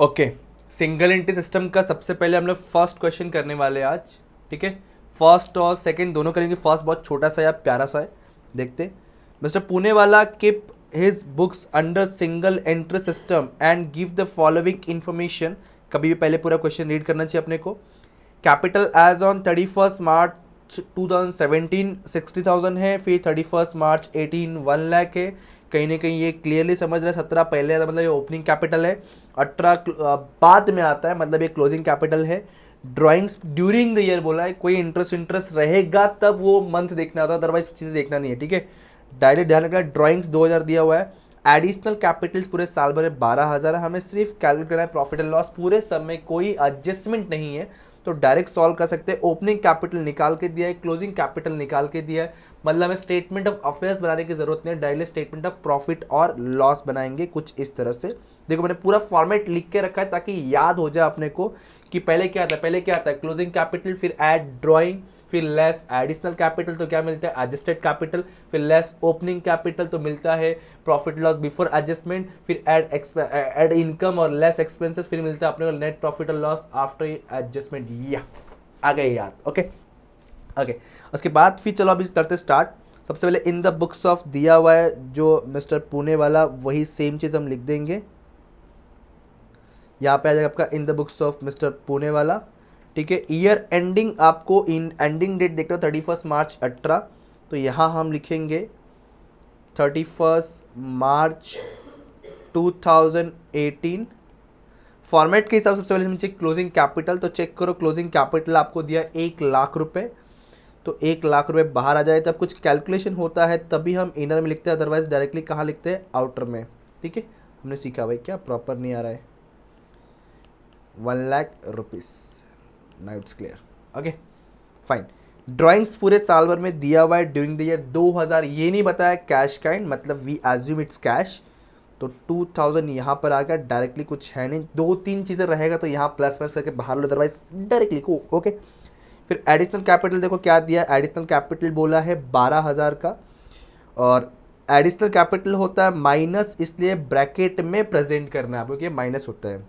Okay, single entry system का सबसे पहले हम लोग फर्स्ट क्वेश्चन करने वाले हैं आज। ठीक है, फर्स्ट और सेकंड दोनों करेंगे। फर्स्ट बहुत छोटा सा या प्यारा सा है, देखते। मिस्टर पुणे वाला keep his books under single entry system and give the following information. कभी भी पहले पूरा क्वेश्चन रीड करना चाहिए अपने को। कैपिटल एज ऑन 31 मार्च 2017 60,000 है, फिर 31 मार्च 18 1 लाख है। कहीं ना कहीं ये क्लियरली समझ रहे हैं, 17 पहले आता मतलब ये ओपनिंग कैपिटल है, 18 बाद में आता है मतलब ये क्लोजिंग कैपिटल है। ड्राइंग्स ड्यूरिंग द ईयर बोला है, कोई इंटरेस्ट रहेगा तब वो मंथ देखना होता है, अदरवाइज चीज़ें देखना नहीं है। ठीक है, डायरेक्ट ध्यान रखना। ड्राइंग्स 2000 दिया हुआ है। एडिशनल कैपिटल्स पूरे साल भर में 12,000 है। हमें सिर्फ कैलकुलेट करना है प्रॉफिट एंड लॉस, पूरे समय कोई एडजस्टमेंट नहीं है तो डायरेक्ट सॉल्व कर सकते हैं। ओपनिंग कैपिटल निकाल के दिया है, क्लोजिंग कैपिटल निकाल के दिया है, मतलब हमें स्टेटमेंट ऑफ अफेयर्स बनाने की जरूरत नहीं है, डायरेक्ट स्टेटमेंट ऑफ प्रॉफिट और लॉस बनाएंगे कुछ इस तरह से। देखो मैंने पूरा फॉर्मेट लिख के रखा है ताकि याद हो जाए अपने को कि पहले क्या आता है। पहले क्या आता है क्लोजिंग कैपिटल, फिर एड ड्राइंग, फिर लेस एडिशनल कैपिटल तो क्या मिलता है एडजस्टेड कैपिटल, फिर लेस ओपनिंग कैपिटल तो मिलता है प्रॉफिट लॉस बिफोर एडजस्टमेंट, फिर एड इनकम और लेस एक्सपेंसेस, फिर मिलता है अपने को नेट प्रॉफिट और लॉस आफ्टर एडजस्टमेंट। या आ गए याद। ओके ओके, उसके बाद फिर चलो अभी करते स्टार्ट। सबसे पहले इन द बुक्स ऑफ दिया हुआ है जो मिस्टर पुणे वाला, वही सेम चीज़ हम लिख देंगे। यहाँ पे आ जाएगा आपका इन the books of mister Pune वाला। ठीक है, ईयर एंडिंग आपको इन एंडिंग डेट देखते हो 31 मार्च 18, तो यहाँ हम लिखेंगे 31 मार्च 2018। फॉर्मेट के हिसाब से सबसे पहले हम चेक क्लोजिंग कैपिटल, तो चेक करो क्लोजिंग कैपिटल आपको दिया 1 लाख रुपए, तो 1 लाख रुपए बाहर आ जाए। तब कुछ कैलकुलेशन होता है तभी हम इनर में लिखते हैं, अदरवाइज डायरेक्टली कहाँ लिखते हैं आउटर में। ठीक है, हमने सीखा भाई, क्या प्रॉपर नहीं आ रहा है। 1 lakh rupees, now it's clear. Okay fine. Drawings पूरे साल भर में दिया हुआ है ड्यूरिंग द ईयर 2000, ये नहीं बताया कैश काइंड, मतलब वी एज्यूम इट्स कैश, तो 2000 यहाँ पर आ गया डायरेक्टली, कुछ है नहीं। 2-3 चीज़ें रहेगा तो यहाँ प्लस प्लस करके बाहर लो, अदरवाइज डायरेक्टली को। ओके, फिर एडिशनल कैपिटल देखो क्या दिया। एडिशनल कैपिटल बोला है 12,000 का, और एडिशनल कैपिटल होता है माइनस, इसलिए ब्रैकेट में प्रेजेंट करना है आपको, ये माइनस होता है।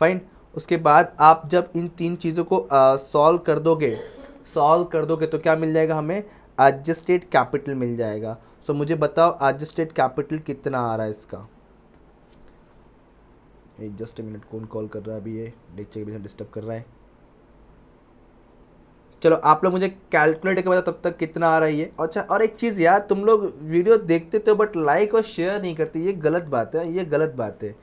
फाइन, उसके बाद आप जब इन 3 चीज़ों को सॉल्व कर दोगे तो क्या मिल जाएगा हमें, एडजस्टेड कैपिटल मिल जाएगा। सो मुझे बताओ एडजस्टेड कैपिटल कितना आ रहा है इसका। जस्ट ए मिनट, कौन कॉल कर रहा है अभी, ये लेक्चर के बीच में डिस्टर्ब कर रहा है। चलो आप लोग मुझे कैलकुलेट करके बताओ तब तक कितना आ रहा है ये। अच्छा, और एक चीज़ यार, तुम लोग वीडियो देखते तो बट लाइक और शेयर नहीं करते, ये गलत बात है, ये गलत बात है।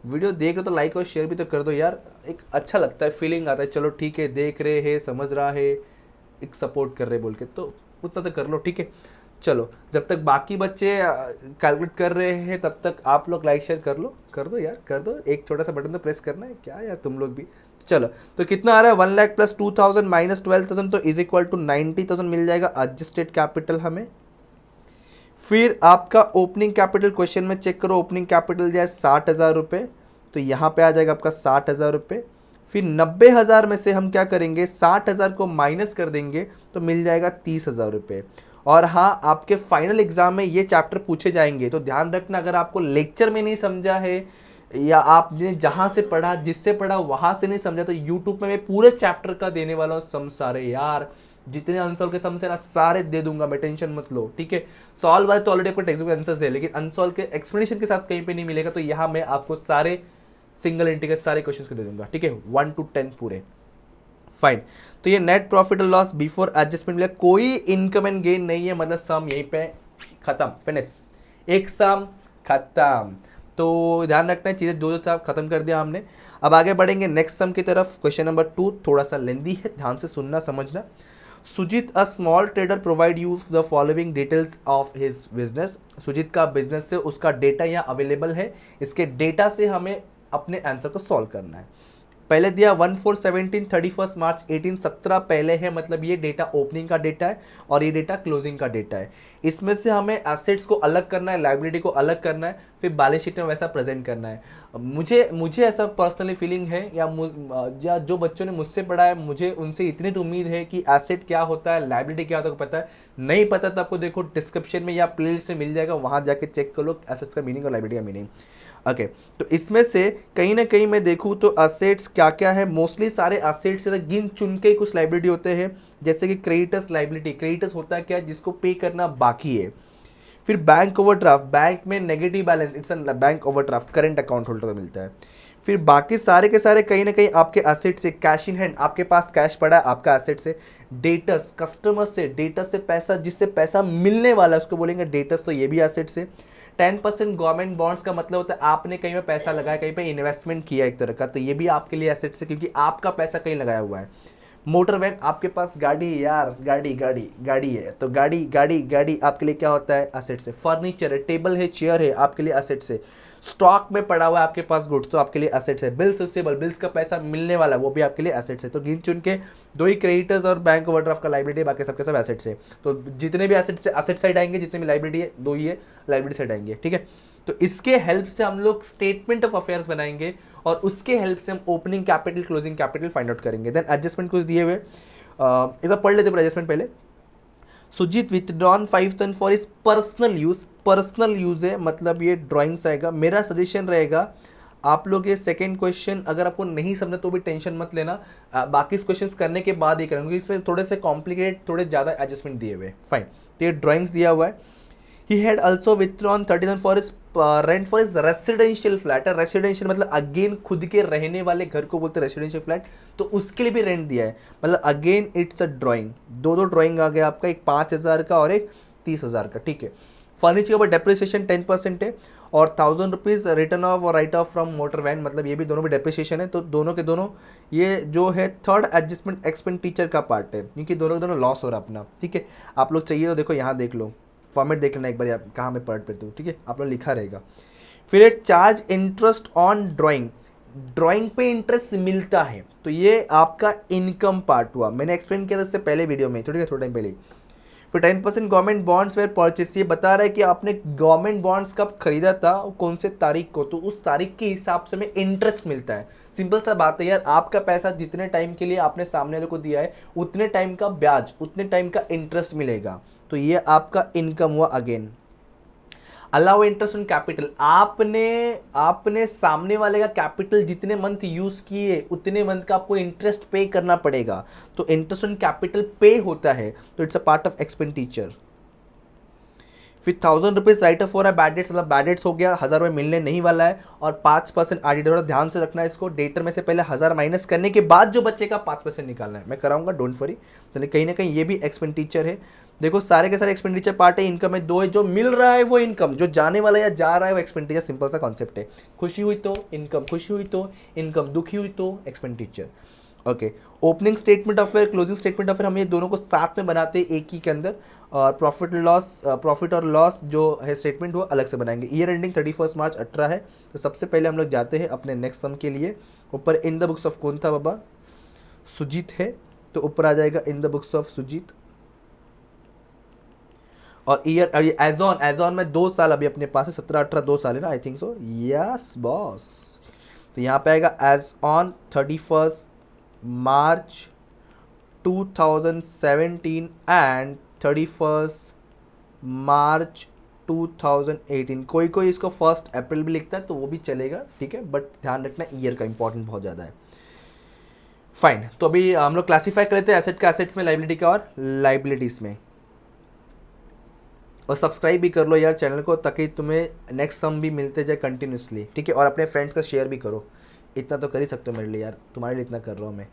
वीडियो देख रहे हो तो लाइक और शेयर भी तो कर दो यार, एक अच्छा लगता है, फीलिंग आता है चलो ठीक है देख रहे हैं, समझ रहा है, एक सपोर्ट कर रहे बोल के, तो उतना तो कर लो। ठीक है, चलो जब तक बाकी बच्चे कैलकुलेट कर रहे हैं तब तक आप लोग लाइक शेयर कर दो यार, कर दो। एक छोटा सा बटन तो प्रेस करना है क्या यार तुम लोग भी। चलो, तो कितना आ रहा है 1 लाख प्लस 2000 माइनस 12,000, तो इज इक्वल टू 90,000 मिल जाएगा एडजस्टेड कैपिटल हमें। फिर आपका ओपनिंग कैपिटल क्वेश्चन में चेक करो, ओपनिंग कैपिटल दिया है 60,000 रुपये, तो यहाँ पे आ जाएगा आपका 60,000 रुपये। फिर 90,000 में से हम क्या करेंगे, 60,000 को माइनस कर देंगे तो मिल जाएगा 30,000 रुपये। और हाँ, आपके फाइनल एग्जाम में ये चैप्टर पूछे जाएंगे, तो ध्यान रखना अगर आपको लेक्चर में नहीं समझा है या आपने जहाँ से पढ़ा जिससे पढ़ा वहाँ से नहीं समझा, तो यूट्यूब में मैं पूरे चैप्टर का देने वाला हूँ सम सारे यार, जितने अनसॉल्व के सम से ना सारे दे दूंगा मैं, टेंशन मत लो। ठीक है, सॉल्व वाले तो ऑलरेडी आपको टेक्स्ट बुक आंसर्स है, लेकिन अनसॉल्व के एक्सप्लेनेशन के साथ कहीं पे नहीं मिलेगा, तो यहाँ मैं आपको सारे सिंगल एंट्री के सारे क्वेश्चंस को दे दूंगा। ठीक है, 1 to 10 पूरे। फाइन, तो ये नेट प्रॉफिट और लॉस बिफोर एडजस्टमेंट मिला, कोई इनकम एंड गेन नहीं है, मतलब सम यहीं पे खत्म, फिनिश, एक सम खत्म। तो ध्यान रखना है चीज़ें जो था खत्म कर दिया हमने। अब आगे बढ़ेंगे नेक्स्ट सम की तरफ। क्वेश्चन नंबर 2 थोड़ा सा लेंदी है, ध्यान से सुनना समझना। Sujit a small trader provide you the following details of his business. Sujit का बिजनेस से उसका डेटा यहाँ अवेलेबल है, इसके डेटा से हमें अपने आंसर को सॉल्व करना है। पहले दिया 1417 31 मार्च 1817 पहले है, मतलब ये डेटा ओपनिंग का डेटा है और ये डेटा क्लोजिंग का डेटा है। इसमें से हमें एसेट्स को अलग करना है, लायबिलिटी को अलग करना है, फिर बैलेंस शीट में वैसा प्रेजेंट करना है। मुझे ऐसा पर्सनली फीलिंग है, या जो बच्चों ने मुझसे पढ़ा है मुझे उनसे इतनी तो उम्मीद है कि एसेट क्या होता है, लायबिलिटी क्या होता है पता है। नहीं पता तो आपको देखो डिस्क्रिप्शन में या प्लेलिस्ट में मिल जाएगा, वहाँ जाके चेक कर लो एसेट्स का मीनिंग और लायबिलिटी का मीनिंग। ओके तो इसमें से कहीं ना कहीं मैं देखूँ तो असेट्स क्या क्या है, मोस्टली सारे असेट्स से गिन चुन के कुछ लाइबिलिटी होते हैं, जैसे कि क्रेडिटर्स लाइबिलिटी, क्रेडिटर्स होता है क्या, जिसको पे करना बाकी है। फिर बैंक ओवरड्राफ्ट, बैंक में negative balance, it's bank overdraft, current account holder को मिलता है। फिर बाकी सारे के सारे कहीं ना कहीं आपके असेट से, कैश इन हैंड, आपके पास कैश पड़ा है आपका असेट से। डेटस, कस्टमर से, डेटस से पैसा, जिससे पैसा मिलने वाला है उसको बोलेंगे डेटस, तो ये भी असेट से। 10% गवर्नमेंट बॉन्ड्स का मतलब होता है आपने कहीं पे पैसा लगाया, कहीं पे इन्वेस्टमेंट किया एक तरह का, तो ये भी आपके लिए एसेट है क्योंकि आपका पैसा कहीं लगाया हुआ है। मोटर वैन, आपके पास गाड़ी है यार, गाड़ी गाड़ी गाड़ी है, तो गाड़ी गाड़ी गाड़ी आपके लिए क्या होता है, असेट से। फर्नीचर है, टेबल है, चेयर है, आपके लिए असेट से। स्टॉक में पड़ा हुआ है आपके पास गुड्स, तो आपके लिए असेट्स है। बिल्स रिसीवेबल, बिल्स का पैसा मिलने वाला है, वो भी आपके लिए असेट्स है। तो गिन चुन के दो ही क्रेडिटर्स और बैंक ओवरड्राफ्ट का लाइबिलिटी, बाकी सबके सब एसेट्स है। तो जितने भी एसेट्स से असेट साइड आएंगे, जितने भी लाइबिलिटी है दो ही है, लाइबिलिटी साइड आएंगे, ठीक है। तो इसके हेल्प से हम लोग स्टेटमेंट ऑफ अफेयर्स बनाएंगे और उसके हेल्प से हम opening capital, closing capital find out करेंगे। देन एडजस्टमेंट कुछ दिए हुए, एक बार पढ़ लेते हैं एडजस्टमेंट पहले। Sujit withdrawn 5 ton for is personal use, personal use है मतलब ये ड्राइंग्स आएगा। मेरा सजेशन रहेगा आप लोग ये सेकंड क्वेश्चन अगर आपको नहीं समझा तो भी टेंशन मत लेना, बाकी इस क्वेश्चंस करने के बाद ही करेंगे, इसमें थोड़े से कॉम्प्लिकेटेड, थोड़े ज़्यादा एडजस्टमेंट दिए हुए। फाइन, तो ये ड्राइंग्स दिया हुआ है। He had also withdrawn 30,000 for is rent for is residential flat. Residential मतलब अगेन खुद के रहने वाले घर को बोलते हैं रेसिडेंशियल फ्लैट, तो उसके लिए भी रेंट दिया है। मतलब अगेन इट्स अ ड्राइंग, दो ड्राइंग आ गया आपका, एक 5,000 का और एक 30,000 का, ठीक है। फर्नीचर के ऊपर डेप्रिसिएशन 10% है और 1,000 रुपीज़ रिटर्न ऑफ और write off from motor van, मतलब ये भी दोनों भी डेप्रिसिएशन है। तो दोनों के दोनों ये जो है थर्ड एडजस्टमेंट एक्सपेंडिचर का पार्ट है, क्योंकि दोनों के दोनों लॉस हो रहा है अपना, ठीक है। आप लोग चाहिए तो देखो यहाँ देख लो, फॉर्मेट देख लेना एक बार, आप कहाँ मैं पढ़ पेते हूँ, ठीक है, आप लोग लिखा रहेगा। फिर एक charge interest on drawing, drawing पे इंटरेस्ट मिलता है, तो ये आपका इनकम पार्ट हुआ, मैंने एक्सप्लेन किया था इससे पहले वीडियो में, ठीक है, थोड़ा टाइम पहले। फिर 10% गवर्नमेंट बॉन्ड्स वेयर परचेस, ये बता रहा है कि आपने गवर्नमेंट बॉन्ड्स कब खरीदा था, कौन से तारीख को, तो उस तारीख के हिसाब से हमें इंटरेस्ट मिलता है। सिंपल सा बात है यार, आपका पैसा जितने टाइम के लिए आपने सामने वाले को दिया है उतने टाइम का ब्याज, उतने टाइम का इंटरेस्ट मिलेगा, तो ये आपका इनकम हुआ। Again allow interest on capital, आपने सामने वाले का कैपिटल जितने मंथ यूज किए उतने मंथ का आपको इंटरेस्ट पे करना पड़ेगा, तो इंटरेस्ट ऑन कैपिटल पे होता है, तो it's a part of expenditure. फिर 1,000 रुपीज राइट ऑफ हो रहा है बैड डेट्स, मतलब बैड डेट्स हो गया, 1,000 रुपये मिलने नहीं वाला है, और 5% आरडी, ध्यान से रखना है इसको, डेटर में से पहले 1,000 माइनस करने के बाद जो बचेगा 5% निकालना है, मैं कराऊंगा, डोंट वरी। तो कहीं ना कहीं ये भी एक्सपेंडिचर है। देखो सारे के सारे एक्सपेंडिचर पार्ट है, इनकम है दो है, जो मिल रहा है वो इनकम, जो जाने वाला या जा रहा है वो एक्सपेंडिचर, सिंपल सा कॉन्सेप्ट है। खुशी हुई तो इनकम, खुशी हुई तो इनकम, दुखी हुई तो expenditure. Okay, opening statement of fair, closing statement of fair, हम ये दोनों को साथ में बनाते हैं एक ही के अंदर, और प्रॉफिट और लॉस जो है स्टेटमेंट वो अलग से बनाएंगे। ईयर एंडिंग 31 मार्च 18 है, तो सबसे पहले हम लोग जाते हैं अपने नेक्स्ट सम के लिए। ऊपर इन द बुक्स ऑफ कौन था बाबा, सुजीत है, तो ऊपर आ जाएगा in the books of Sujit. और ईयर एज ऑन में 2 साल अभी अपने पास है, 17-18 2 साल है ना, I think so, yes boss. तो यहाँ पे आएगा एज ऑन 31 मार्च 2017 एंड 31 मार्च 2018। कोई कोई इसको 1 अप्रैल भी लिखता है तो वो भी चलेगा, ठीक है, बट ध्यान रखना ईयर का इंपॉर्टेंट बहुत ज़्यादा है। फाइन, तो अभी हम लोग क्लासीफाई कर लेते हैं एसेट का एसेट्स में, लाइबिलिटी का और लाइबिलिटीज़ में। और सब्सक्राइब भी कर लो यार चैनल को, ताकि तुम्हें नेक्स्ट सम भी मिलते जाए कंटिन्यूसली, ठीक है। और अपने फ्रेंड्स का शेयर भी करो, इतना तो कर ही सकते हो मेरे लिए यार, तुम्हारे लिए इतना कर रहा हूँ मैं।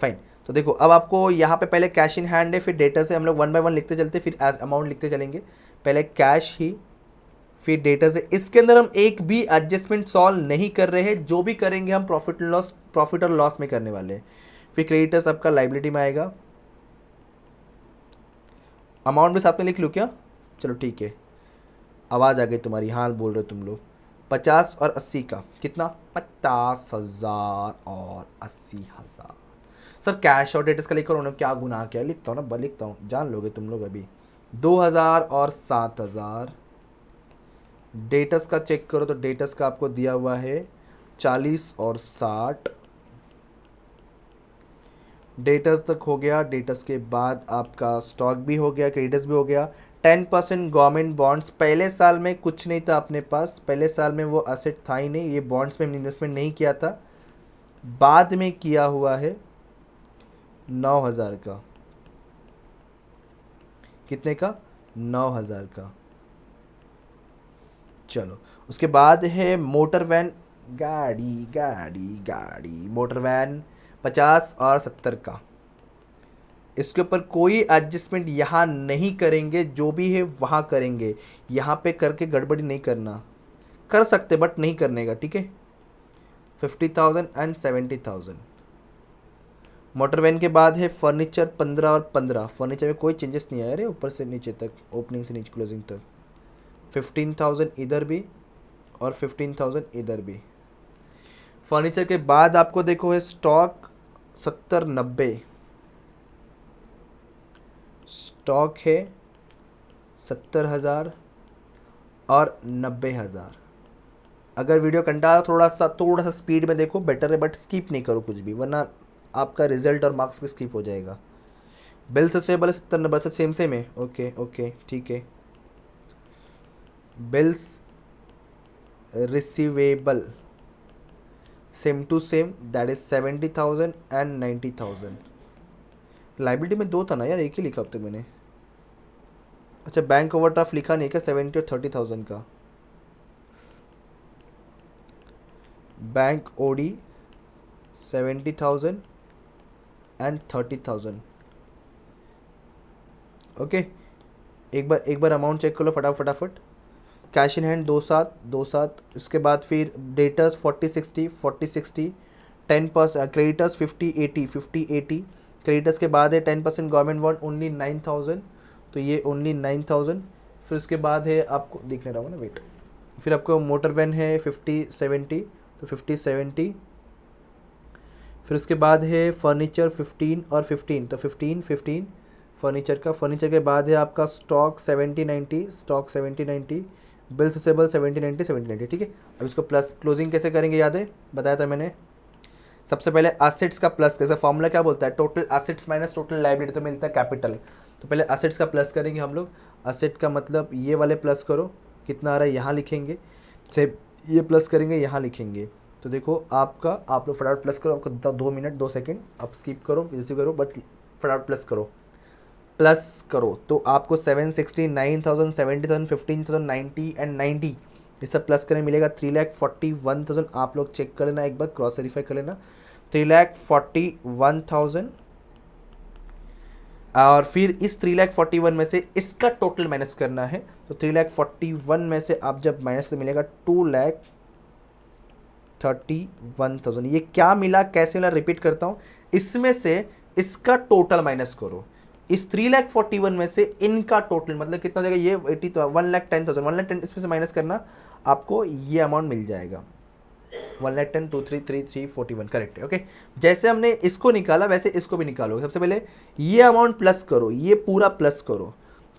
फाइन, तो देखो अब आपको यहाँ पे पहले कैश इन हैंड है, फिर डेटा से हम लोग 1 बाय 1 लिखते चलते, फिर एज अमाउंट लिखते चलेंगे। पहले कैश ही, फिर डेटा से। इसके अंदर हम एक भी एडजस्टमेंट सॉल्व नहीं कर रहे हैं, जो भी करेंगे हम प्रॉफिट और लॉस में करने वाले हैं। फिर क्रेडिटर्स आपका लाइबिलिटी में आएगा, अमाउंट भी साथ में लिख लूँ क्या, चलो ठीक है, आवाज़ आ गई तुम्हारी, हाँ बोल रहे हो तुम लोग। 50 और 80 का कितना, 50,000 और 80,000। सर कैश और डेटस का लिखकर उन्होंने क्या गुनाह किया, लिखता हूँ ना, लिखता हूँ, जान लोगे तुम लोग अभी। 2,000 और 7,000। डेटस का चेक करो तो डेटस का आपको दिया हुआ है 40 और 60। डेटस तक हो गया, डेटस के बाद आपका स्टॉक भी हो गया, क्रेडिटर्स भी हो गया। 10% गवर्नमेंट बॉन्ड्स, पहले साल में कुछ नहीं था अपने पास, पहले साल में वो असेट था ही नहीं, ये बॉन्ड्स में हमने इन्वेस्टमेंट नहीं किया था, बाद में किया हुआ है 9,000 का। कितने का? 9,000 का। चलो उसके बाद है मोटर वैन, गाड़ी गाड़ी गाड़ी मोटर वैन 50 और 70 का। इसके ऊपर कोई एडजस्टमेंट यहाँ नहीं करेंगे, जो भी है वहाँ करेंगे, यहाँ पे करके गड़बड़ी नहीं करना, कर सकते बट नहीं करने का, ठीक है। 50,000 एंड 70,000। मोटर वैन के बाद है फर्नीचर 15 और 15। फर्नीचर में कोई चेंजेस नहीं आया रे, ऊपर से नीचे तक, ओपनिंग से नीचे क्लोजिंग तक। 15,000 इधर भी और 15,000 इधर भी। फर्नीचर के बाद आपको देखो है स्टॉक 70-90, स्टॉक है 70,000 और 90,000। अगर वीडियो कंटाला थोड़ा सा स्पीड में देखो बेटर है, बट स्किप नहीं करो कुछ भी, वरना आपका रिजल्ट और मार्क्स भी स्किप हो जाएगा। बिल से बोले 70-90 से सेम है। ओके ओके ठीक है। Bills receivable same to same, that is 70,000 and 90,000। Liability में 2 था ना यार, एक ही लिखा अब तक मैंने। अच्छा बैंक ओवरड्राफ्ट लिखा नहीं क्या 70 और 30,000 का? Bank OD 70,000 and 30,000। ओके एक बार अमाउंट चेक कर लो फटाफट। कैश इन हैंड 2,7 इसके बाद फिर डेटर्स 40-60 40-60, 10% क्रेडिटर्स 50-80 क्रेडिटर्स के बाद है 10% गवर्नमेंट बॉन्ड ओनली 9,000, तो ये ओनली 9,000। फिर उसके बाद है आपको दिखने रहा हूँ ना, वेट, फिर आपको मोटर वैन है 50-70, तो 50-70। फिर उसके बाद है फर्नीचर 15 और 15, तो 15-15 फर्नीचर का। फर्नीचर के बाद है आपका स्टॉक 70-90, स्टॉक 70-90, बिल रिसीवेबल 70-90 70-90, ठीक है। अब इसको प्लस क्लोजिंग कैसे करेंगे याद है, बताया था मैंने। सबसे पहले एसेट्स का प्लस कैसे, फॉर्मूला क्या बोलता है, total assets minus total liability, तो मिलता है कैपिटल। तो पहले एसेट्स का प्लस करेंगे हम लोग। एसेट का मतलब ये वाले प्लस करो, कितना आ रहा है यहाँ लिखेंगे, से ये प्लस करेंगे यहाँ लिखेंगे। तो देखो आपका, आप लोग फटाफट प्लस करो, आपको 2 मिनट 2 सेकेंड, आप स्किप करो रिसीव करो, बट फटाफट प्लस करो तो आपको 760 9,000 70,000 15,000 90 एंड 90 ये सब प्लस करें मिलेगा 3,41,000। आप लोग चेक कर लेना, एक बार क्रॉस वेरीफाई कर लेना। 3,41,000 और फिर इस 3,41,000 में से इसका टोटल माइनस करना है। तो 3,41,000 में से आप जब माइनस तो मिलेगा 2,31,000। ये क्या मिला, कैसे मिला, रिपीट करता हूँ। इसमें से इसका टोटल माइनस करो, इस 3,41,000 में से इनका टोटल मतलब कितना हो जाएगा, ये 80 तो 1,10,000, 1,10,000 इसमें से माइनस करना, आपको ये अमाउंट मिल जाएगा 1,10,000 2,3,3,3,41 करेक्ट है। ओके, जैसे हमने इसको निकाला वैसे इसको भी निकालो। सबसे पहले ये अमाउंट प्लस करो, ये पूरा प्लस करो,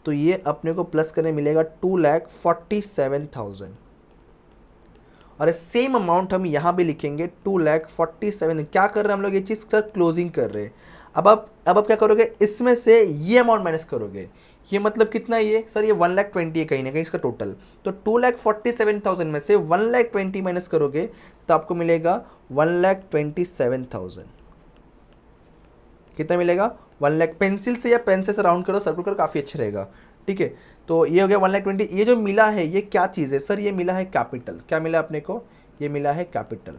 तो ये अपने को प्लस करने मिलेगा 2,47,000। और सेम अमाउंट हम यहाँ भी लिखेंगे 2,47,000। क्या कर रहे हैं हम लोग, ये चीज़ सर क्लोजिंग कर रहे हैं। अब आप क्या करोगे, इसमें से ये अमाउंट माइनस करोगे, ये मतलब कितना ये सर, ये 1,20,000 है कहीं ना कहीं इसका टोटल। तो 2,47,000 में से 1,20,000 माइनस करोगे तो आपको मिलेगा 1,27,000। कितना मिलेगा 1,00,000। पेंसिल से या पेन से राउंड करो, सर्कल करो, काफ़ी अच्छा रहेगा, ठीक है। तो ये हो गया 1,20,000। ये जो मिला है ये क्या चीज़ है सर, ये मिला है कैपिटल। क्या मिला अपने को, ये मिला है कैपिटल।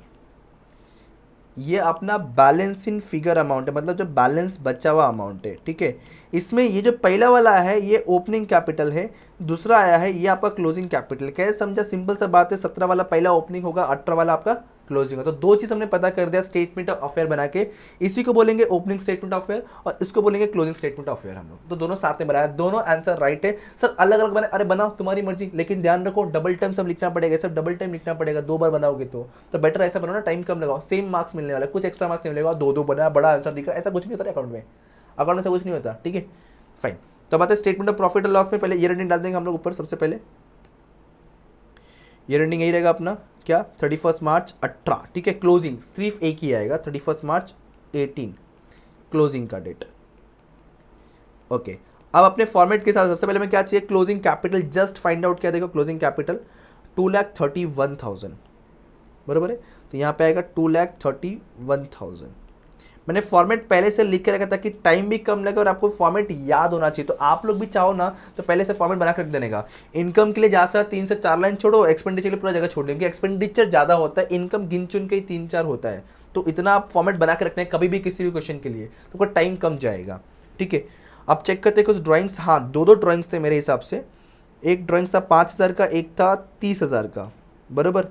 ये अपना बैलेंस इन फिगर अमाउंट है, मतलब जो बैलेंस बचा हुआ अमाउंट है, ठीक है। इसमें ये जो पहला वाला है ये ओपनिंग कैपिटल है, दूसरा आया है ये आपका क्लोजिंग कैपिटल। कैसे समझा, सिंपल सा बात है, 17 वाला पहला ओपनिंग होगा, 18 वाला आपका क्लोजिंग होगा। तो 2 चीज़ हमने पता कर दिया स्टेटमेंट ऑफ अफेयर बना के। इसी को बोलेंगे ओपनिंग स्टेटमेंट ऑफ अफेयर और इसको बोलेंगे क्लोजिंग स्टेटमेंट ऑफ अफेयर। हम लोग तो दोनों साथ में बनाया, दोनों आंसर राइट है सर। अलग अलग बनाए, अरे बनाओ तुम्हारी मर्जी, लेकिन ध्यान रखो डबल टाइम सब लिखना पड़ेगा, सब डबल टाइम लिखना पड़ेगा, 2 बार बनाओगे तो बेटर ऐसा बनाओ ना, टाइम कम लगाओ, सेम मार्क्स मिलने वाला, कुछ एक्स्ट्रा मार्क्स नहीं मिलेगा। 2-2 बनाया, बड़ा आंसर दिखा, ऐसा कुछ नहीं होता अकाउंट में, ऐसा कुछ नहीं होता, ठीक है फाइन। तो बात है स्टेटमेंट ऑफ प्रॉफिट और लॉस में पहले ईयर एंडिंग डाल देंगे हम लोग ऊपर। सबसे पहले ईयर एंडिंग यही रहेगा अपना, क्या 31 मार्च 18, ठीक है। क्लोजिंग सिर्फ एक ही आएगा 31 मार्च 18 क्लोजिंग का डेट। ओके, अब अपने फॉर्मेट के साथ सबसे पहले मैं क्या चाहिए, closing capital just find out किया, देखो क्लोजिंग कैपिटल 2,31,000 बराबर है, तो यहाँ पे आएगा 2,31,000। मैंने फॉर्मेट पहले से लिख के रखा था कि टाइम भी कम लगे और आपको फॉर्मेट याद होना चाहिए। तो आप लोग भी चाहो ना तो पहले से फॉर्मेट बना कर रख देने का। इनकम के लिए ज़्यादा 3 से 4 लाइन छोड़ो, एक्सपेंडिचर के लिए पूरा जगह छोड़ देंगे, एक्सपेंडिचर ज़्यादा होता है, इनकम गिन चुन के ही 3-4 होता है। तो इतना आप फॉर्मेट बना के रखना है कभी भी किसी भी क्वेश्चन के लिए, तो कोई टाइम कम जाएगा। ठीक है, अब चेक करते हैं कुछ ड्राइंग्स। हाँ, दो ड्राइंग्स थे मेरे हिसाब से, एक ड्राइंग्स था 5,000 का, एक था 30,000 का, बराबर,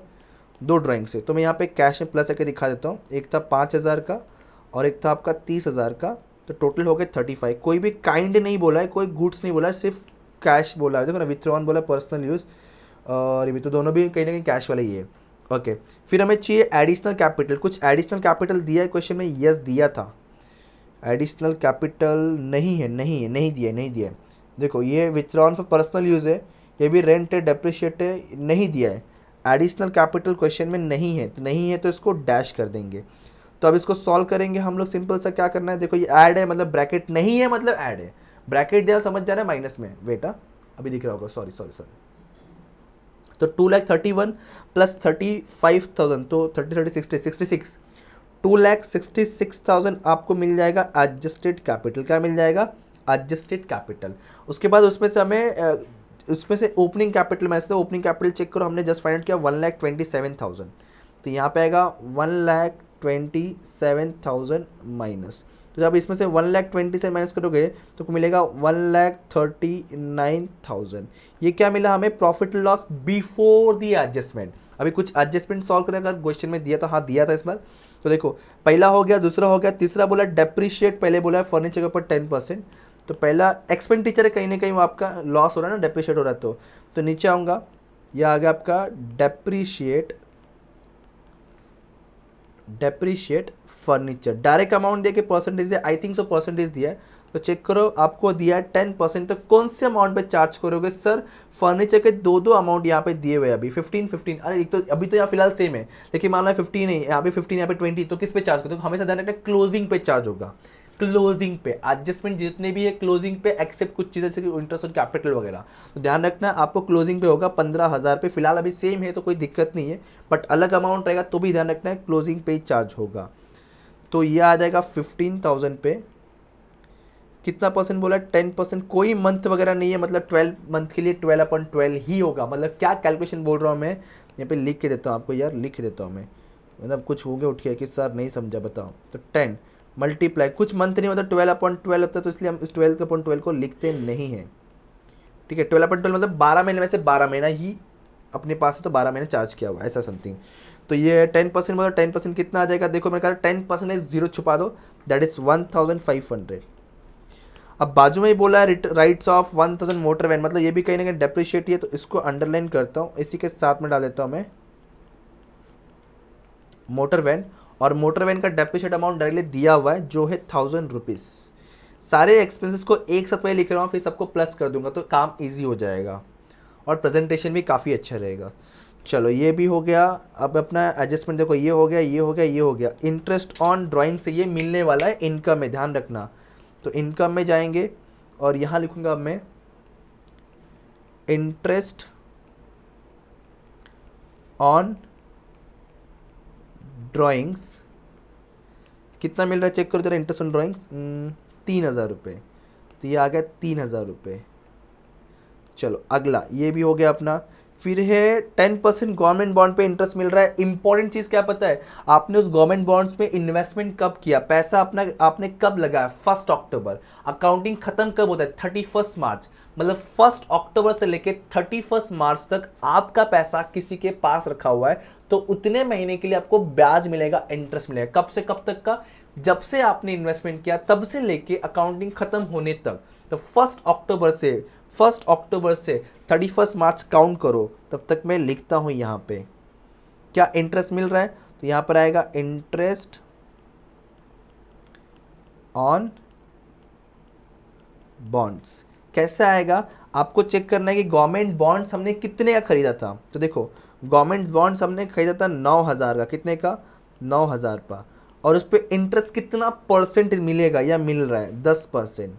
दो ड्राइंग्स है। तो मैं यहाँ पे कैश में प्लस करके दिखा देता हूँ, एक था 5,000 का और एक था आपका 30,000 का, तो टोटल हो गए 35। कोई भी काइंड नहीं बोला है, कोई गुड्स नहीं बोला है, सिर्फ कैश बोला है। देखो ना, विथड्रॉन बोला है, पर्सनल यूज़, और ये भी तो दोनों भी कहीं ना कहीं कैश वाला ही है। ओके, फिर हमें चाहिए एडिशनल कैपिटल। कुछ एडिशनल कैपिटल दिया है क्वेश्चन में, यस दिया था। एडिशनल कैपिटल नहीं दिया है। देखो ये विथड्रॉन फॉर पर्सनल यूज़ है, ये भी रेंट है, डेप्रिशिएट है, नहीं दिया है। एडिशनल कैपिटल क्वेश्चन में नहीं है, तो इसको डैश कर देंगे। तो अब इसको सॉल्व करेंगे हम लोग। सिंपल सा क्या करना है, देखो ये ऐड है मतलब ब्रैकेट नहीं है मतलब ऐड है, ब्रैकेट दिया समझ जाना है माइनस में, वेटा अभी दिख रहा होगा, सॉरी। तो 2,31,000 प्लस 35,000 तो 66 2,66,000 आपको मिल जाएगा एडजस्टेड कैपिटल। क्या मिल जाएगा, एडजस्टेड कैपिटल। उसके बाद उसमें से हमें उसमें से ओपनिंग कैपिटल में, ओपनिंग कैपिटल चेक करो, हमने जस्ट फाइंड किया 1,27,000, तो यहाँ पे आएगा 1,27,000 माइनस। तो जब इसमें से 1,27,000 माइनस करोगे तो मिलेगा 1,39,000। ये क्या मिला हमें, profit loss before the adjustment. अभी कुछ एडजस्टमेंट सॉल्व करें, अगर क्वेश्चन में दिया था, हाँ दिया था इस बार। तो देखो पहला हो गया, दूसरा हो गया, तीसरा बोला डेप्रिशिएट, पहले बोला है फर्नीचर के ऊपर 10%। तो पहला एक्सपेंडिचर है, कहीं ना कहीं वो आपका लॉस हो रहा है ना, डेप्रिशिएट हो रहा है। तो नीचे आऊँगा, यह आ गया आपका डेप्रिशिएट फर्नीचर। डायरेक्ट अमाउंट दिया कि परसेंटेज दिया, आई थिंक सो परसेंटेज दिया है, तो चेक करो, आपको दिया है 10%। तो कौन से अमाउंट पे चार्ज करोगे सर, फर्नीचर के दो अमाउंट यहाँ पे दिए हुए, अभी 15। अरे एक तो अभी तो यहाँ फिलहाल सेम है, लेकिन मान लो 15 है, यहाँ पे 15, यहाँ पे 20, तो किस पे चार्ज करोगे, तो हमेशा ध्यान रखना क्लोजिंग पे चार्ज होगा। क्लोजिंग पे एडजस्टमेंट जितने भी है क्लोजिंग पे, एक्सेप्ट कुछ चीज़ें जैसे कि इंटरेस्ट और कैपिटल वगैरह, तो ध्यान रखना आपको क्लोजिंग पे होगा 15,000 पे। फिलहाल अभी सेम है तो कोई दिक्कत नहीं है, बट अलग अमाउंट रहेगा तो भी ध्यान रखना है क्लोजिंग पे ही चार्ज होगा। तो ये आ जाएगा 15,000 पे। कितना परसेंट बोला, 10%। कोई मंथ वगैरह नहीं है, मतलब 12 मंथ के लिए 12/12 ही होगा। मतलब क्या कैलकुलेशन बोल रहा हूँ मैं, यहाँ पे लिख के देता हूँ आपको यार, लिख देता हूँ मैं, मतलब कुछ हो गया उठ के कि सर नहीं समझा, बताओ। तो 10 मल्टीप्लाई, कुछ मंथ नहीं मतलब 12/12 होता है, तो इसलिए हम इस 12/12 को लिखते नहीं हैं। ठीक है, 12/12 मतलब 12 महीने में से 12 महीना ही अपने पास है, तो 12 महीने चार्ज किया हुआ ऐसा समथिंग। तो ये 10% मतलब 10% कितना आ जाएगा, देखो मैंने कहा 10% जीरो छुपा दो, दैट इज 1,500। अब बाजू में ही बोला है राइट्स ऑफ 1,000 मोटर वैन, मतलब ये भी कहीं ना कहीं डेप्रिशिएट है, तो इसको अंडरलाइन करता हूँ, इसी के साथ में डाल देता हूँ मैं मोटर वैन। और मोटर वैन का डेप्रिशिएट अमाउंट डायरेक्टली दिया हुआ है जो है 1,000 रुपीज़। सारे एक्सपेंसेस को एक साथ में लिख रहा हूँ, फिर सबको प्लस कर दूंगा तो काम ईजी हो जाएगा और प्रेजेंटेशन भी काफ़ी अच्छा रहेगा। चलो ये भी हो गया। अब अपना एडजस्टमेंट देखो, ये हो गया, ये हो गया, ये हो गया। इंटरेस्ट ऑन ड्राइंग से ये मिलने वाला है इनकम में, ध्यान रखना। तो इनकम में जाएंगे और यहाँ लिखूंगा अब मैं इंटरेस्ट ऑन ड्राइंग्स। कितना मिल रहा है चेक करो जरा, इंटरेस्ट ऑन ड्राइंग्स 3,000 रुपये। तो ये आ गया 3,000 रुपये। चलो अगला ये भी हो गया अपना। फिर है 10% गवर्नमेंट बॉन्ड पे इंटरेस्ट मिल रहा है। इंपॉर्टेंट चीज़ क्या पता है, आपने उस गवर्नमेंट बॉन्ड्स में इन्वेस्टमेंट कब किया, पैसा अपना आपने कब लगाया, 1 अक्टूबर। अकाउंटिंग खत्म कब होता है, 31 मार्च। मतलब 1 अक्टूबर से लेके 31 मार्च तक आपका पैसा किसी के पास रखा हुआ है, तो उतने महीने के लिए आपको ब्याज मिलेगा, इंटरेस्ट मिलेगा। कब से कब तक का, जब से आपने इन्वेस्टमेंट किया तब से लेके अकाउंटिंग खत्म होने तक। तो 1 अक्टूबर से 31 मार्च काउंट करो, तब तक मैं लिखता हूं यहां पे क्या इंटरेस्ट मिल रहा है। तो यहां पर आएगा इंटरेस्ट ऑन बॉन्ड्स। कैसे आएगा, आपको चेक करना है कि गवर्नमेंट बॉन्ड्स हमने कितने का खरीदा था। तो देखो गवर्नमेंट बॉन्ड्स हमने खरीदा था 9,000 का, कितने का, 9,000 का। और उस पर इंटरेस्ट कितना परसेंट मिलेगा या मिल रहा है, 10%।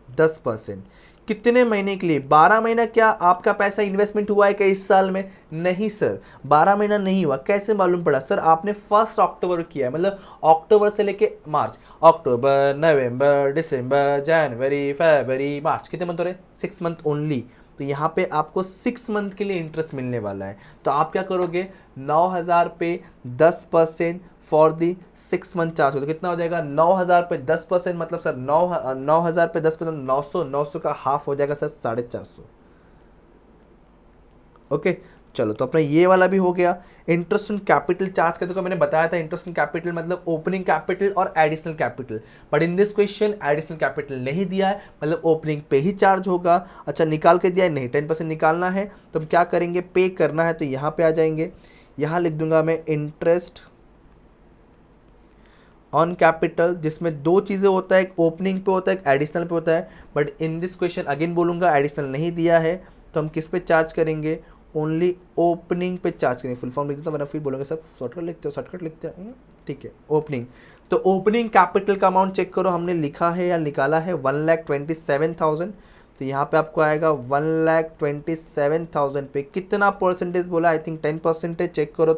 10%। कितने महीने के लिए? 12 महीना। क्या आपका पैसा इन्वेस्टमेंट हुआ है क्या इस साल में? नहीं सर, 12 महीना नहीं हुआ। कैसे मालूम पड़ा? सर आपने 1 अक्टूबर किया है, मतलब अक्टूबर से लेके मार्च, अक्टूबर, नवंबर, दिसंबर, जनवरी, फरवरी, मार्च, कितने मंथ हो रहे? 6 मंथ ओनली। तो यहाँ पे आपको 6 मंथ के लिए इंटरेस्ट मिलने वाला है। तो आप क्या करोगे? 9,000 पे 10% फॉर दी 6 मंथ चार्ज हो, तो कितना हो जाएगा? 9,000 पे 10%, मतलब सर 9,000 पे 10%, 900, 900 का हाफ हो जाएगा सर 450। ओके, चलो तो अपना ये वाला भी हो गया। इंटरेस्ट ऑन कैपिटल चार्ज करते, तो मैंने बताया था इंटरेस्ट ऑन कैपिटल मतलब ओपनिंग कैपिटल और additional capital, but in this question additional capital नहीं दिया है, मतलब ओपनिंग पे ही चार्ज होगा। अच्छा, निकाल के दिया है? नहीं, 10% निकालना है तो हम क्या करेंगे? पे करना है, तो यहाँ पे आ जाएंगे, यहाँ लिख दूंगा मैं इंटरेस्ट ऑन कैपिटल, जिसमें दो चीज़ें होता है, एक ओपनिंग पे होता है, एक एडिशनल पे होता है, but in this question again बोलूँगा एडिशनल नहीं दिया है, तो हम किस पे चार्ज करेंगे? ओनली ओपनिंग पे चार्ज करेंगे। फुल फॉर्म लिख देता हूँ, वरना फिर बोलोगे सब शॉर्टकट लिखते हो, शॉर्टकट लिखते हो। ठीक है, ओपनिंग। तो ओपनिंग कैपिटल का अमाउंट चेक करो, हमने लिखा है या निकाला है 1,27,000। तो यहाँ पे आपको आएगा 1,27,000 पे कितना परसेंटेज बोला? आई थिंक 10% चेक करो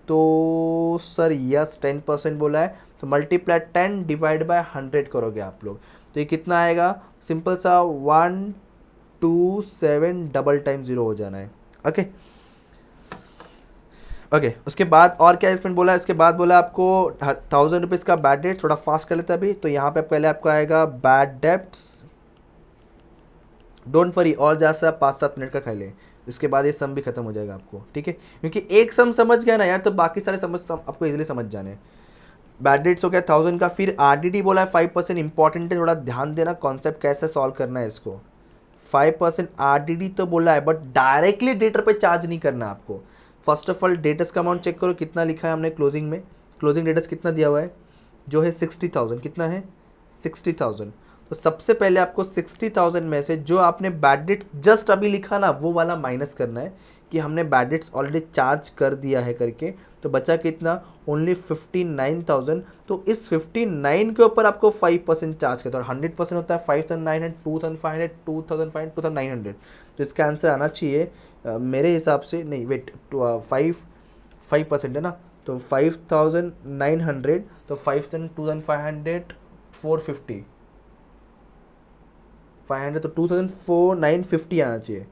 तो सर यस 10% बोला है, तो मल्टीप्लाई 10 डिवाइड बाय 100 करोगे आप लोग, तो ये कितना आएगा? सिंपल सा 127 डबल टाइम 0 हो जाना है। ओके ओके, उसके बाद और क्या इसमें बोला है? इसके बाद बोला आपको 1,000 रुपीज़ का बैड डेट, थोड़ा फास्ट कर लेते हैं अभी। तो यहाँ पे पहले आपको आएगा बैड डेप्ट, डोंट वरी, और ज़्यादा से आप 5-7 मिनट का खा लें, इसके बाद ये सम भी खत्म हो जाएगा आपको, ठीक है? क्योंकि एक सम समझ गया ना यार, तो बाकी सारे आपको इजीली समझ जाने हैं। बैड डेट्स हो गया 1,000 का। फिर आरडीडी बोला है 5%, इंपॉर्टेंट है, थोड़ा ध्यान देना कॉन्सेप्ट कैसे सॉल्व करना है इसको। 5% आरडीडी तो बोला है, बट डायरेक्टली डेटर पे चार्ज नहीं करना आपको। फर्स्ट ऑफ ऑल डेटर्स का अमाउंट चेक करो कितना लिखा है हमने क्लोजिंग में। क्लोजिंग डेटर्स कितना दिया हुआ है? जो है 60,000। कितना है? 60,000। तो सबसे पहले आपको 60,000 में से जो आपने बैड डेट जस्ट अभी लिखा ना, वो वाला माइनस करना है कि हमने बैड डेट्स ऑलरेडी चार्ज कर दिया है करके। तो बचा कितना? ओनली 59,000। तो इस 59 के ऊपर आपको 5% चार्ज करता है, और 100% होता है 5,900, 2,500, 2,500, 2,900। तो इसका आंसर आना चाहिए मेरे हिसाब से, नहीं वेट, 5% है ना, तो 5,900, तो 5,000, 2,500, 450, 500, तो 2,950 आना चाहिए,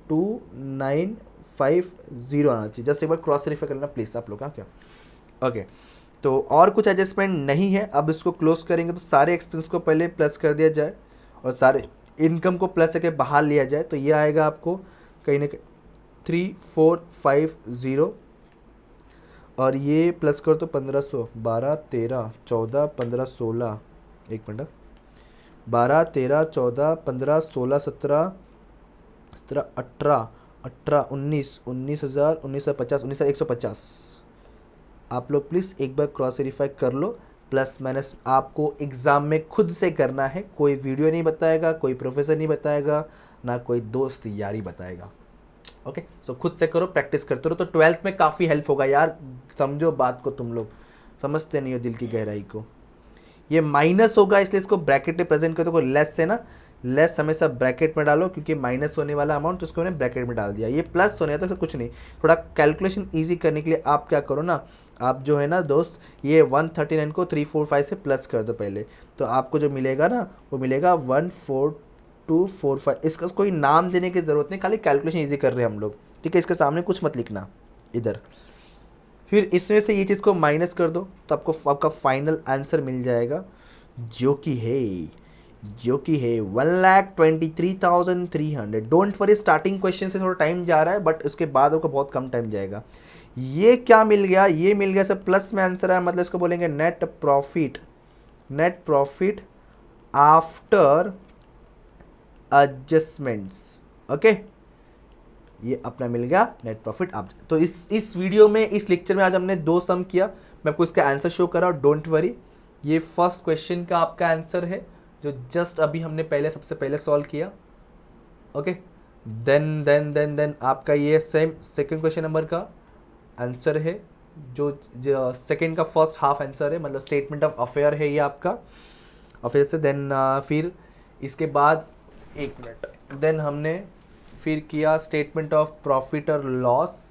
2,950 आना चाहिए। जस्ट एक बार क्रॉस वेरीफाई करना प्लीज़ आप लोग का क्या। ओके, तो और कुछ एडजस्टमेंट नहीं है। अब इसको क्लोज करेंगे तो सारे एक्सपेंस को पहले प्लस कर दिया जाए और सारे इनकम को प्लस करके बाहर लिया जाए, तो ये आएगा आपको कहीं ना कहीं 3,450, और ये प्लस कर तो 1,500, 12, 13, 14, 15, 16, एक मिनट, 12, 13, 14, 15, 16, 17, 18, 19, 19,000, 19,050, 19,150। आप लोग प्लीज़ एक बार क्रॉस वेरीफाई कर लो। प्लस माइनस आपको एग्ज़ाम में खुद से करना है, कोई वीडियो नहीं बताएगा, कोई प्रोफेसर नहीं बताएगा, ना कोई दोस्त यारी बताएगा। ओके, सो खुद से करो, प्रैक्टिस करते रहो, तो 12th में काफ़ी हेल्प होगा यार। समझो बात को, तुम लोग समझते नहीं हो दिल की गहराई को। ये माइनस होगा इसलिए इसको ब्रैकेट में प्रेजेंट करते हो, लेस है ना, लेस हमेशा ब्रैकेट में डालो, क्योंकि माइनस होने वाला अमाउंट तो उसको मैंने ब्रैकेट में डाल दिया। ये प्लस होने तो कुछ नहीं, थोड़ा कैलकुलेशन इजी करने के लिए आप क्या करो ना, आप जो है ना दोस्त, ये 139 को 345 से प्लस कर दो पहले, तो आपको जो मिलेगा ना वो मिलेगा 14245। इसका कोई नाम देने की ज़रूरत नहीं, खाली कैलकुलेशन ईजी कर रहे हैं हम लोग, ठीक है? इसके सामने कुछ मत लिखना इधर। फिर इसमें से ये चीज़ को माइनस कर दो, तो आपको आपका फाइनल आंसर मिल जाएगा, जो कि है 1,23,300। डोंट वरी, स्टार्टिंग क्वेश्चन से थोड़ा टाइम जा रहा है, बट उसके बाद आपको बहुत कम टाइम जाएगा। ये क्या मिल गया? ये मिल गया सर प्लस में आंसर है, मतलब इसको बोलेंगे net profit, net profit after adjustments. Okay, ये अपना मिल गया नेट प्रॉफिट आप। तो इस वीडियो में, इस लेक्चर में आज हमने 2 सम किया, मैं आपको इसका आंसर शो कर रहा हूँ, डोंट वरी। ये फर्स्ट क्वेश्चन का आपका आंसर है, जो जस्ट अभी हमने सबसे पहले सॉल्व किया। ओके, देन आपका ये सेम सेकंड क्वेश्चन नंबर का आंसर है, जो सेकंड का फर्स्ट हाफ आंसर है, मतलब स्टेटमेंट ऑफ अफेयर है ये आपका। और फिर से देन फिर इसके बाद 1 मिनट, देन हमने फिर किया स्टेटमेंट ऑफ प्रॉफिट और लॉस।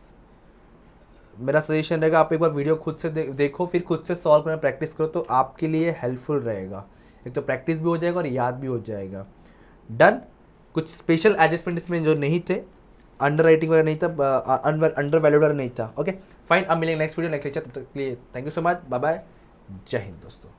मेरा सजेशन रहेगा आप एक बार वीडियो खुद से देखो, फिर खुद से सॉल्व करना प्रैक्टिस करो, तो आपके लिए हेल्पफुल रहेगा। एक तो प्रैक्टिस भी हो जाएगा और याद भी हो जाएगा। डन। कुछ स्पेशल एडजस्टमेंट इसमें जो नहीं थे, अंडर राइटिंग वगैरह नहीं था, अंडर वैल्यूड वगैरह नहीं था। ओके फाइन, अब मिलेंगे नेक्स्ट वीडियो नेक्स्ट लेक्चर, तब तक के लिए thank you so much, bye bye, जय हिंद दोस्तों।